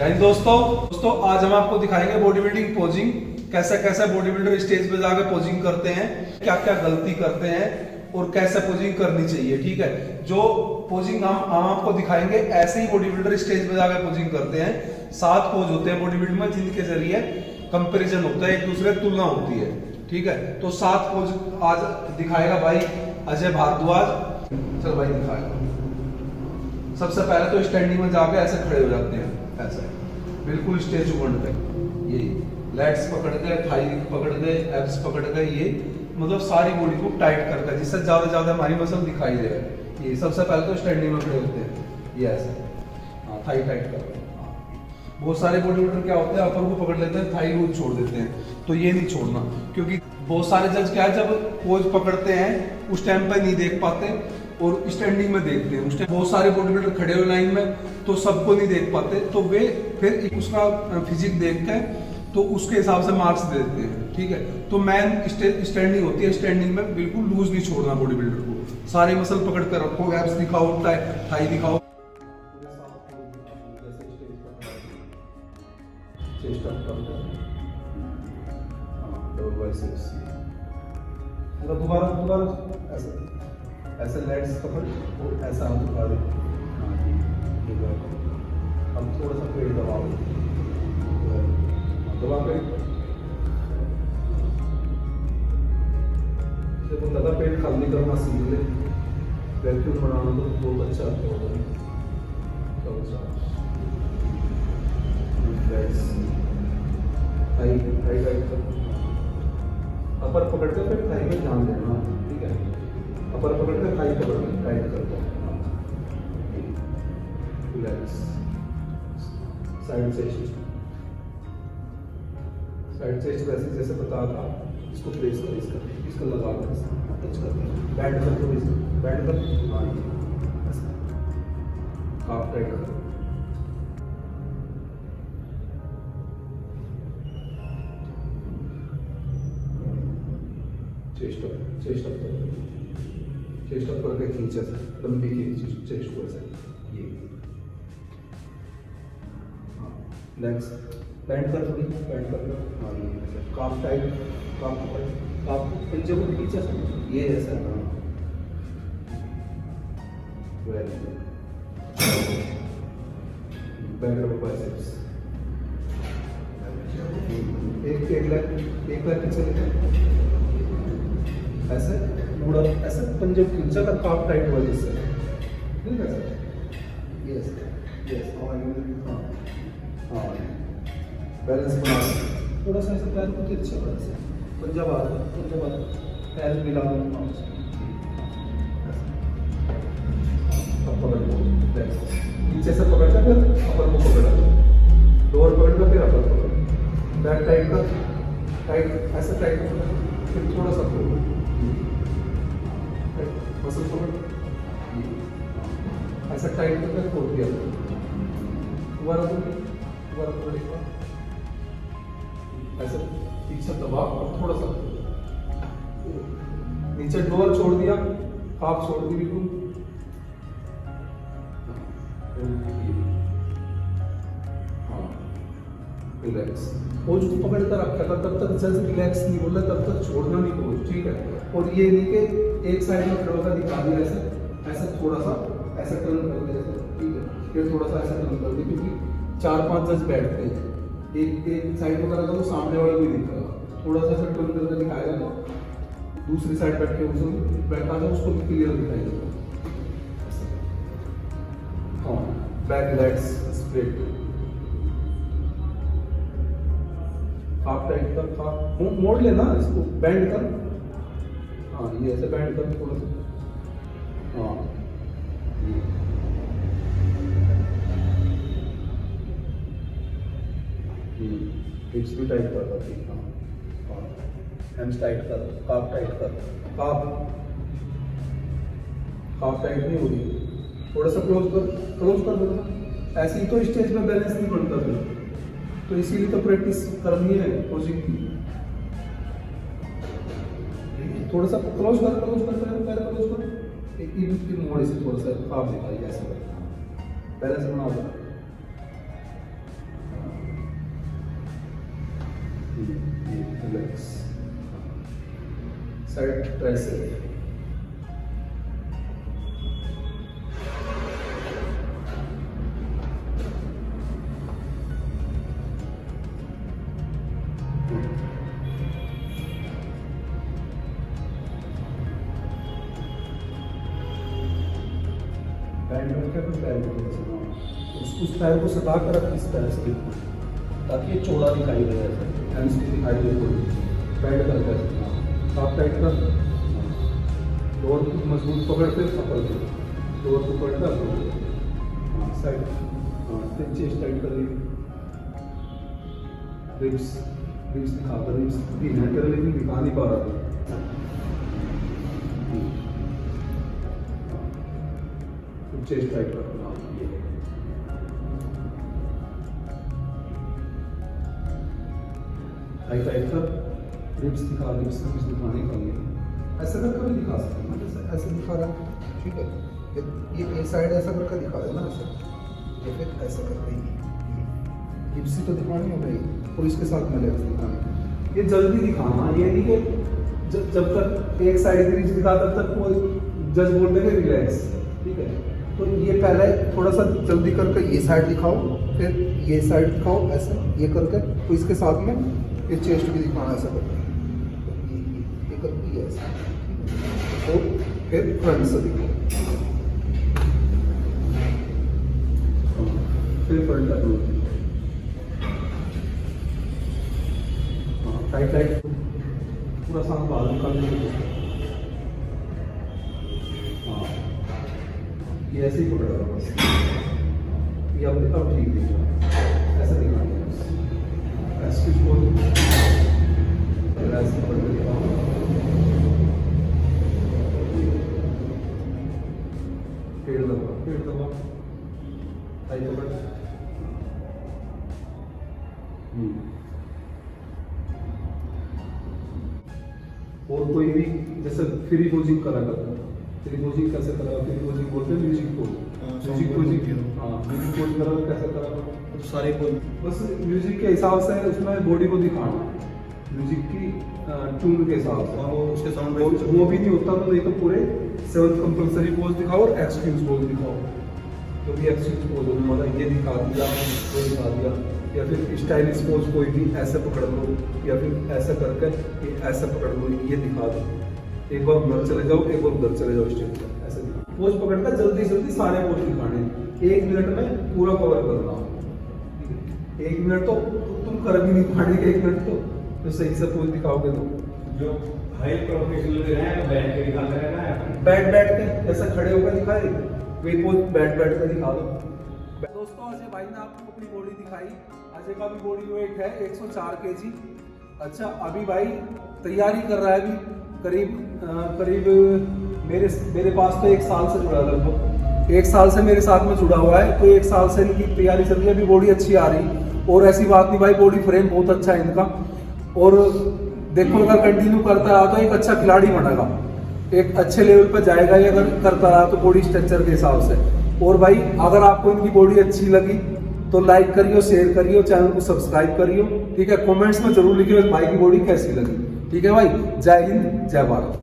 जय हिंद दोस्तों आज हम आपको दिखाएंगे बॉडी बिल्डिंग पोजिंग, कैसे कैसे बॉडी बिल्डर स्टेज पे जाकर पोजिंग करते हैं, क्या क्या गलती करते हैं और कैसे पोजिंग करनी चाहिए। ठीक है, जो पोजिंग हम आपको दिखाएंगे ऐसे ही बॉडी बिल्डर स्टेज पे जाकर पोजिंग करते हैं। 7 पोज होते हैं बॉडी बिल्ड में जिनके जरिए कंपैरिजन होता है, एक दूसरे तुलना होती है। ठीक है, तो 7 पोज आज दिखाएगा भाई अजय भारद्वाज। चल भाई दिखाएगा। सबसे पहले तो स्टैंडिंग में जाके ऐसे खड़े हो जाते हैं, ऐसे बिल्कुल स्टेज वन पे। ये लेग्स पकड़ के, थाई पकड़ के, एब्स पकड़ के, ये मतलब सारी बॉडी को टाइट करके जिससे ज्यादा हमारी मसल दिखाई दे। ये सबसे पहले तो स्टैंडिंग में खड़े होते हैं, ये ऐसे हाँ थाई टाइट करके। बहुत सारे बॉडी बिल्डर क्या होते हैं, अपर को पकड़ लेते हैं, थाई लूज छोड़ देते हैं। तो ये नहीं छोड़ना, क्योंकि बहुत सारे जज क्या है, जब पोज पकड़ते हैं उस टाइम पे नहीं देख पाते और स्टैंडिंग में देखते हैं। उस टाइम बहुत सारे बॉडी बिल्डर खड़े हो लाइन में तो सबको नहीं देख पाते, तो वे फिर उसका फिजिक देखते हैं तो उसके हिसाब से मार्क्स दे देते हैं। ठीक है, तो मैन स्टैंडिंग होती है, स्टैंडिंग में बिल्कुल लूज नहीं छोड़ना बॉडी बिल्डर को। सारे मसल पकड़ कर रखो, एब्स दिखाओ, थाई दिखाओ। चेस्ट अप करके डबल बाइसेप्स, दोबारा ऐसे लेग्स पकड़ और ऐसा हाथ उठा दे। अब थोड़ा सा पेट दबाओ, दबा के जब लगा पेट खाली करना सीख ले, वैक्यूम बनाना तो बहुत अच्छा होगा। अपर पकड़ के फिर थाई पे ध्यान देना। ठीक है, अपर पकड़ के थाई पकड़ के टाइट कर दो। साइड चेस्ट वैसे जैसे बता था, इसको प्रेस कर, इसका लगा कर, टच कर, बैंड कर दो, बैंड कर, हाँ ऐसा हाफ टाइट कर। चेस्ट अप करके खींच, ऐसे लंबी खींच चेस्ट को, ऐसे ये हाँ लेग्स बैंड कर, थोड़ी बैंड कर लो। हाँ ये काफ टाइट, काफ पंजे को खींच ऐसे, ये ऐसा हाँ बैक अप बाइसेप्स। एक लेग पीछे लेके ऐसे मुड़ा, ऐसे पंजे खींचा का काफ टाइट हुआ जिससे। ठीक है सर, यस हाँ बैलेंस बना, थोड़ा सा ऐसे पैर को तिरछा कर, ऐसे पंजा बाहर पैर मिला दो, नीचे से पकड़ कर फिर अपर को पकड़ा, लोअर पकड़ कर फिर अपर पकड़, बैक टाइट कर, टाइट ऐसे टाइट कर, फिर थोड़ा सा मसल पकड़, ऐसा टाइट करके खोल दिया। दोबारा पकड़, ऐसे पीछे दबा और थोड़ा सा नीचे डोर छोड़ दिया, हाफ छोड़ दी बिल्कुल। हाँ रिलैक्स, पोज को पकड़ कर रखा था, तब तक जस्ट रिलैक्स नहीं बोला, तब तक छोड़ना नहीं पोज। ठीक है, और ये नहीं कि एक साइड में खड़ा होकर दिखा दिया, ऐसे थोड़ा सा ऐसा टर्न कर दे। ठीक है, फिर थोड़ा सा ऐसा टर्न कर दे, क्योंकि 4-5 जज बैठते हैं, एक साइड में करेगा तो सामने वाला भी दिखेगा। थोड़ा सा ऐसा टर्न करके दिखाएगा तो दूसरी साइड बैठ के उसको बैठा था, उसको भी क्लियर दिखाई देगा। हाँ back legs straight, half tight कर, हाफ मोड़ लेना, इसको बैंड कर। हाँ ये ऐसे बैंड कर थोड़ा सा, हाँ हिप्स भी टाइट कर दो। ठीक हाँ, हैम्स टाइट कर, काफ टाइट कर, काफ टाइट नहीं हो रही, थोड़ा सा क्लोज कर दो। ऐसे ही तो स्टेज में बैलेंस नहीं बनता फिर, तो इसीलिए तो प्रैक्टिस करनी है पोजिंग की। थोड़ा सा क्लोज कर, पैर क्लोज कर, एक मोड़ से थोड़ा सा काफ दिखाइए, ऐसे बैलेंस बना दो। रिलैक्स, साइड ट्राइसेप, बैंड रखकर फिर पैर को थोड़ा सा उस पैर को सटा कर रख, इस पैर से बिल्कुल, ताकि ये चौड़ा दिखाई दे, ऐसे हैंड्स की दिखाई दे, बैंड करके आप टाइट कर, लोअर को मजबूत पकड़ के अपर कर, लोअर को पकड़ कर अपर कर, हाँ साइड, हाँ फिर चेस्ट टाइट कर ली, रिब्स दिखा कर, रिब्स भी है कर, लेकिन दिखा नहीं पा रहा था, चेस्ट टाइट कर, टाइट कर, रिब्स दिखा, रिब्स दिखाने का लिए ऐसा करके भी दिखा सकते हैं, जैसे ऐसे दिखा रहा है, ठीक है, ये साइड ऐसा करके दिखा देना ऐसा, या फिर ऐसा करके रिब्स तो दिखानी है भाई, और इसके साथ में लेग्स दिखाने, ये जल्दी दिखाना, ये नहीं कि जब तक एक साइड की रिब्स दिखा तब तक वो जज बोल देंगे रिलैक्स, ठीक है। तो ये पहले थोड़ा सा जल्दी करके ये साइड दिखाओ, फिर ये साइड दिखाओ ऐसा, ये करके, तो इसके साथ में ये चेस्ट भी दिखाना ऐसा करके, ये करके ये ऐसा, तो फिर फ्रंट से दिखाओ, फिर फ्रंट अप्रोच, टाइट टाइट पूरा सांस बाहर निकाल, ये ऐसे ही पकड़ा बस, ये अब ठीक दिख रहा, ऐसा दिखाना बस, ऐसे कुछ बोल, ऐसे पकड़ के दिखाओ, पेड़ दबा, टाई पकड़, और कोई भी जैसे फ्री पोजिंग करा करता है, फ्री पोजिंग कैसे करा, फ्री पोजिंग बोलते हैं म्यूजिक पोज, म्यूजिक पोजिंग, हाँ म्यूजिक पोज करा कैसे करा, सारे पोज बस म्यूजिक के हिसाब से उसमें बॉडी को दिखाना, म्यूजिक की ट्यून के हिसाब से, वो उसके साउंड वो भी नहीं होता तो नहीं तो पूरे 7 कंपल्सरी पोज दिखाओ और एक्सक्यूज पोज दिखाओ, तो भी एक्सक्यूज पोज होने वाला ये दिखा दिया, वो दिखा दिया, या फिर स्टाइलिश पोज कोई भी ऐसे पकड़ लो, या फिर ऐसा करके ये ऐसा पकड़ लो, ये दिखा दो, एक बार उधर चले जाओ, एक बार उधर चले जाओ, स्टेप पर ऐसे पोज पकड़कर जल्दी जल्दी सारे पोज दिखाने, 1 मिनट में पूरा कवर करना, 1 मिनट तो तुम कर भी नहीं पाएंगे, 1 मिनट तो सही से पोज दिखाओगे तो जो हाई प्रोफेशनल हैं बैठ के दिखाते रहना है, बैठ के ऐसा खड़े होकर दिखाए, वे पोज बैठ के दिखा दो। दोस्तों अजय भाई ने आपको अपनी बॉडी दिखाई, अजय का भी बॉडी वेट है 104 kg। अच्छा अभी भाई तैयारी कर रहा है, अभी करीब मेरे पास तो 1 साल से जुड़ा, लगभग 1 साल से मेरे साथ में जुड़ा हुआ है, तो 1 साल से इनकी तैयारी चल रही है, अभी बॉडी अच्छी आ रही, और ऐसी बात नहीं भाई, बॉडी फ्रेम बहुत अच्छा है इनका, और देखो अगर कंटिन्यू करता रहा तो एक अच्छा खिलाड़ी बनेगा, एक अच्छे लेवल पर जाएगा ये अगर करता रहा तो बॉडी स्ट्रक्चर के हिसाब से। और भाई अगर आपको इनकी बॉडी अच्छी लगी तो लाइक करियो, शेयर करियो, चैनल को सब्सक्राइब करियो, ठीक है। कमेंट्स में जरूर लिखियो भाई की बॉडी कैसी लगी, ठीक है भाई। जय हिंद, जय भारत।